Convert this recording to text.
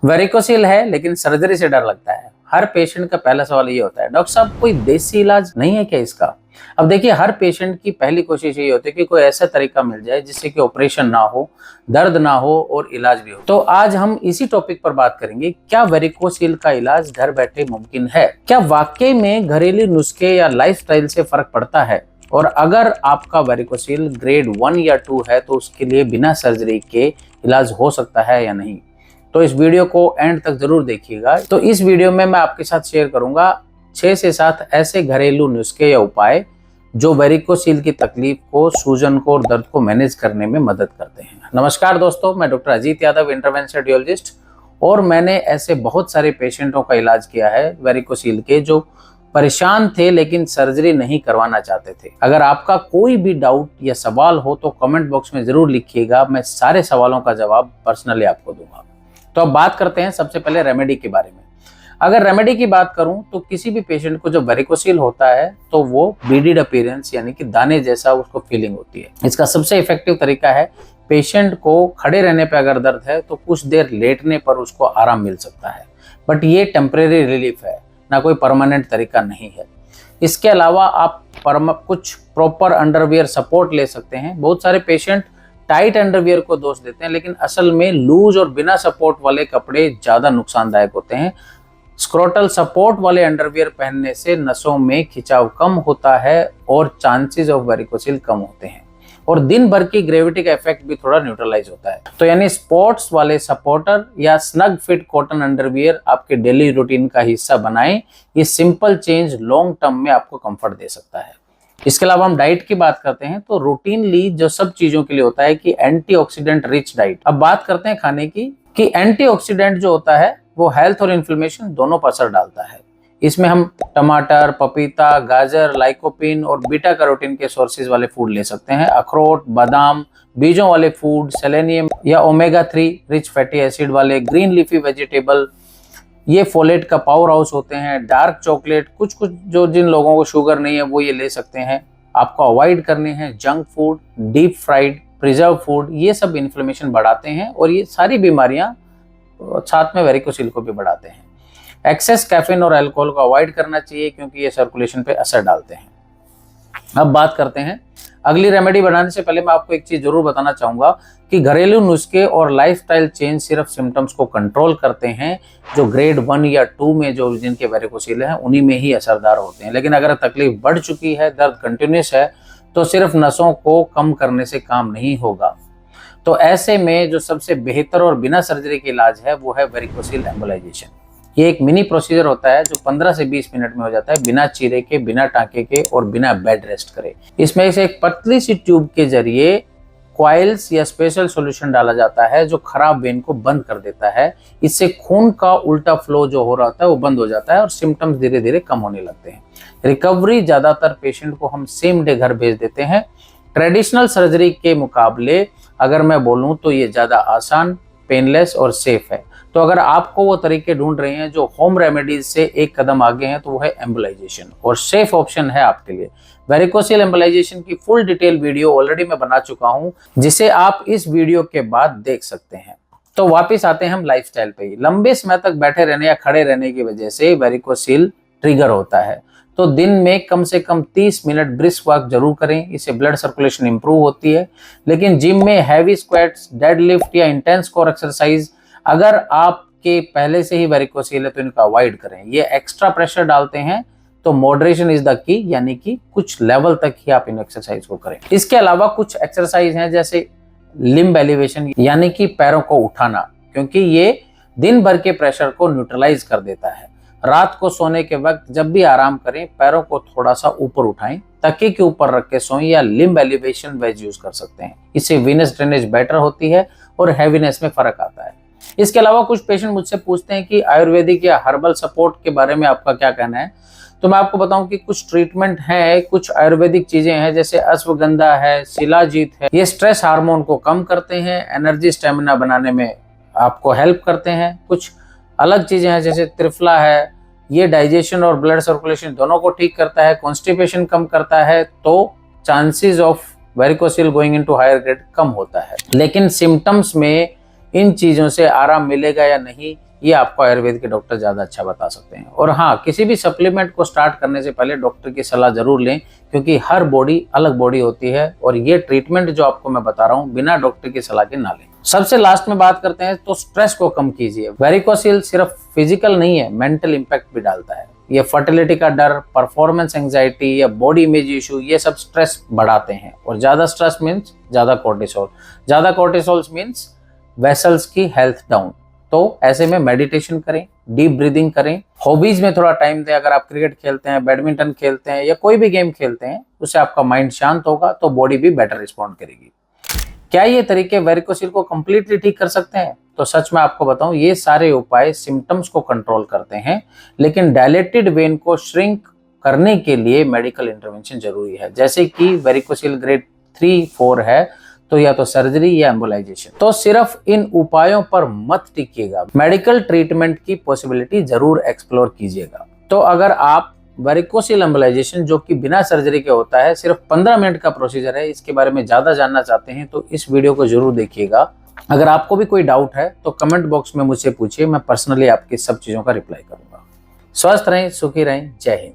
Varicocele है लेकिन surgery से डर लगता है। हर पेशेंट का पहला सवाल ये होता है, डॉक्टर साहब कोई देसी इलाज नहीं है क्या इसका? अब देखिए, हर पेशेंट की पहली कोशिश ये होती है कि कोई ऐसा तरीका मिल जाए जिससे कि ऑपरेशन ना हो, दर्द ना हो और इलाज भी हो। तो आज हम इसी टॉपिक पर बात करेंगे, क्या वेरिकोसिल का इलाज घर बैठे मुमकिन है? क्या वाकई में घरेलू नुस्खे या लाइफस्टाइल से फर्क पड़ता है? और अगर आपका वेरिकोसिल ग्रेड 1 या 2 है तो उसके लिए बिना सर्जरी के इलाज हो सकता है या नहीं? तो इस वीडियो को एंड तक जरूर देखिएगा। तो इस वीडियो में मैं आपके साथ शेयर करूंगा 6 से 7 ऐसे घरेलू नुस्खे या उपाय जो वेरिकोसिल की तकलीफ को, सूजन को और दर्द को मैनेज करने में मदद करते हैं। नमस्कार दोस्तों, मैं doctor Ajit Yadav, interventional radiologist, और मैंने ऐसे बहुत सारे पेशेंटों का इलाज किया है वेरिकोसिल के, जो परेशान थे लेकिन सर्जरी नहीं करवाना चाहते थे। अगर आपका कोई भी डाउट या सवाल हो तो कमेंट बॉक्स में जरूर लिखिएगा, मैं सारे सवालों का जवाब पर्सनली आपको दूंगा। तो अब बात करते हैं सबसे पहले रेमेडी के बारे में। अगर रेमेडी की बात करूं तो किसी भी पेशेंट को जब वेरिकोसिल होता है तो वो बीडिड अपीयरेंस यानी कि दाने जैसा उसको फीलिंग होती है। इसका सबसे इफेक्टिव तरीका है, पेशेंट को खड़े रहने पर अगर दर्द है तो कुछ देर लेटने पर उसको आराम मिल सकता है, बट ये टेम्परेरी रिलीफ है, ना कोई परमानेंट तरीका नहीं है। इसके अलावा आप कुछ प्रॉपर अंडरवियर सपोर्ट ले सकते हैं। बहुत सारे पेशेंट टाइट अंडरवियर को दोष देते हैं, लेकिन असल में लूज और बिना सपोर्ट वाले कपड़े ज्यादा नुकसानदायक होते हैं। स्क्रोटल सपोर्ट वाले अंडरवियर पहनने से नसों में खिंचाव कम होता है और चांसेस ऑफ वेरिकोसिल कम होते हैं, और दिन भर की ग्रेविटी का इफेक्ट भी थोड़ा न्यूट्रलाइज होता है। तो यानी स्पोर्ट्स वाले सपोर्टर या स्नग फिट कॉटन अंडरवियर आपके डेली रूटीन का हिस्सा बनाएं। ये सिंपल चेंज लॉन्ग टर्म में आपको कंफर्ट दे सकता है। इसके अलावा हम डाइट की बात करते हैं तो रूटीनली जो सब चीजों के लिए होता है कि एंटीऑक्सीडेंट रिच डाइट। अब बात करते हैं खाने की, कि एंटीऑक्सीडेंट जो होता है वो हेल्थ और इन्फ्लेमेशन दोनों पर असर डालता है। इसमें हम टमाटर, पपीता, गाजर, लाइकोपिन और बीटा कैरोटीन के सोर्सेज वाले फूड ले सकते हैं। अखरोट, बादाम, बीजों वाले फूड, सेलेनियम या ओमेगा 3 रिच फैटी एसिड वाले ग्रीन लीफी वेजिटेबल, ये फोलेट का पावर हाउस होते हैं। डार्क चॉकलेट, कुछ जो जिन लोगों को शुगर नहीं है वो ये ले सकते हैं। आपको अवॉइड करने हैं junk food, deep fried, preserve food, ये सब इन्फ्लेमेशन बढ़ाते हैं और ये सारी बीमारियां साथ में वेरिकोसिल को भी बढ़ाते हैं। एक्सेस कैफीन और अल्कोहल को अवॉइड करना चाहिए क्योंकि ये सर्कुलेशन पे असर डालते हैं। अब बात करते हैं अगली रेमेडी बनाने से पहले मैं आपको एक चीज जरूर बताना चाहूंगा कि घरेलू नुस्खे और लाइफस्टाइल चेंज सिर्फ सिम्टम्स को कंट्रोल करते हैं, जो ग्रेड 1 या 2 में जो जिनके वेरिकोसिल है उन्हीं में ही असरदार होते हैं। लेकिन अगर तकलीफ बढ़ चुकी है, दर्द कंटिन्यूस है, तो सिर्फ नसों को कम करने से काम नहीं होगा। तो ऐसे में जो सबसे बेहतर और बिना सर्जरी के इलाज है वो है वेरिकोसिल एम्बोलाइजेशन। ये एक मिनी प्रोसीजर होता है जो 15 से 20 मिनट में हो जाता है, बिना चीरे के, बिना टाँके के और बिना बेड रेस्ट करे। इसमें से एक पतली सी ट्यूब के जरिए कॉइल्स या स्पेशल सॉल्यूशन डाला जाता है जो खराब वेन को बंद कर देता है। इससे खून का उल्टा फ्लो जो हो रहा था वो बंद हो जाता है और सिम्टम्स धीरे धीरे कम होने लगते हैं। रिकवरी ज्यादातर पेशेंट को हम सेम डे घर भेज देते हैं। ट्रेडिशनल सर्जरी के मुकाबले अगर मैं बोलूं तो ये ज्यादा आसान, पेनलेस और सेफ है। तो अगर आपको वो तरीके ढूंढ रहे हैं जो होम रेमेडीज से एक कदम आगे हैं तो वो है एम्बोलाइजेशन, और सेफ ऑप्शन है आपके लिए। वेरिकोसिल एम्बोलाइजेशन की फुल डिटेल वीडियो ऑलरेडी मैं बना चुका हूं, जिसे आप इस वीडियो के बाद देख सकते हैं। तो वापिस आते हैं हम लाइफस्टाइल पे। लंबे समय तक बैठे रहने या खड़े रहने की वजह से वेरिकोसिल ट्रिगर होता है। तो दिन में कम से कम 30 मिनट ब्रिस्क वॉक जरूर करें, इससे ब्लड सर्कुलेशन इंप्रूव होती है। लेकिन जिम में हैवी स्क्वाट्स, डेडलिफ्ट या इंटेंस कोर एक्सरसाइज, अगर आपके पहले से ही वेरिकोसिल है तो इनका अवॉइड करें। ये एक्स्ट्रा प्रेशर डालते हैं, तो मॉडरेशन इज द की, यानी कि कुछ लेवल तक ही आप इन एक्सरसाइज को करें। इसके अलावा कुछ एक्सरसाइज हैं जैसे लिम्ब एलिवेशन, यानी कि पैरों को उठाना, क्योंकि ये दिन भर के प्रेशर को न्यूट्रलाइज कर देता है। रात को सोने के वक्त जब भी आराम करें, पैरों को थोड़ा सा ऊपर उठाएं, तकिए के ऊपर रख के सोएं, या लिम्ब एलिवेशन वेज यूज कर सकते हैं। इससे वीनस ड्रेनेज बेटर होती है और हैवीनेस में फर्क आता है। इसके अलावा कुछ पेशेंट मुझसे पूछते हैं कि आयुर्वेदिक या हर्बल सपोर्ट के बारे में आपका क्या कहना है। तो मैं आपको बताऊं कि कुछ ट्रीटमेंट है, कुछ आयुर्वेदिक चीजें हैं जैसे अश्वगंधा है, शिलाजीत है। ये स्ट्रेस हार्मोन को कम करते हैं, एनर्जी स्टेमिना बनाने में आपको हेल्प करते हैं। कुछ अलग चीजें हैं जैसे त्रिफला है, ये डाइजेशन और ब्लड सर्कुलेशन दोनों को ठीक करता है, कॉन्स्टिपेशन कम करता है, तो chances of varicocele going into higher grade कम होता है। लेकिन सिम्टम्स में इन चीज़ों से आराम मिलेगा या नहीं, ये आपको आयुर्वेद के डॉक्टर ज़्यादा अच्छा बता सकते हैं। और हाँ, किसी भी सप्लीमेंट को स्टार्ट करने से पहले डॉक्टर की सलाह जरूर लें, क्योंकि हर बॉडी अलग बॉडी होती है और ये ट्रीटमेंट जो आपको मैं बता रहा हूँ बिना डॉक्टर की सलाह के ना लें। सबसे लास्ट में बात करते हैं तो स्ट्रेस को कम कीजिए। वेरिकोसिल सिर्फ फिजिकल नहीं है, मेंटल इंपैक्ट भी डालता है। ये फर्टिलिटी का डर, परफॉर्मेंस एंजाइटी या बॉडी इमेज इशू, ये सब स्ट्रेस बढ़ाते हैं। और ज्यादा स्ट्रेस मीन्स ज्यादा कोर्टिसोल, ज्यादा कोर्टिसोल मीन्स वेसल्स की हेल्थ डाउन। तो ऐसे में मेडिटेशन करें, डीप ब्रीदिंग करें, हॉबीज में थोड़ा टाइम दें। अगर आप क्रिकेट खेलते हैं, बैडमिंटन खेलते हैं या कोई भी गेम खेलते हैं, उससे आपका माइंड शांत होगा तो बॉडी भी बेटर रिस्पॉन्ड करेगी। क्या ये तरीके वेरिकोसिल को कंप्लीटली ठीक कर सकते हैं? तो सच में आपको बताऊं, ये सारे उपाय सिम्टम्स को कंट्रोल करते हैं, लेकिन डायलेटेड वेन को श्रिंक करने के लिए मेडिकल इंटरवेंशन जरूरी है। जैसे कि वेरिकोसिल ग्रेड 3-4 है तो या तो सर्जरी या एम्बोलाइजेशन। तो सिर्फ इन उपायों पर मत टिकिएगा, मेडिकल ट्रीटमेंट की पॉसिबिलिटी जरूर एक्सप्लोर कीजिएगा। तो अगर आप वेरिकोसिल एम्बोलाइजेशन, जो कि बिना सर्जरी के होता है, सिर्फ 15 मिनट का प्रोसीजर है, इसके बारे में ज्यादा जानना चाहते हैं तो इस वीडियो को जरूर देखिएगा। अगर आपको भी कोई डाउट है तो कमेंट बॉक्स में मुझसे पूछिए, मैं पर्सनली आपकी सब चीजों का रिप्लाई करूंगा। स्वस्थ रहें, सुखी रहें, जय हिंद।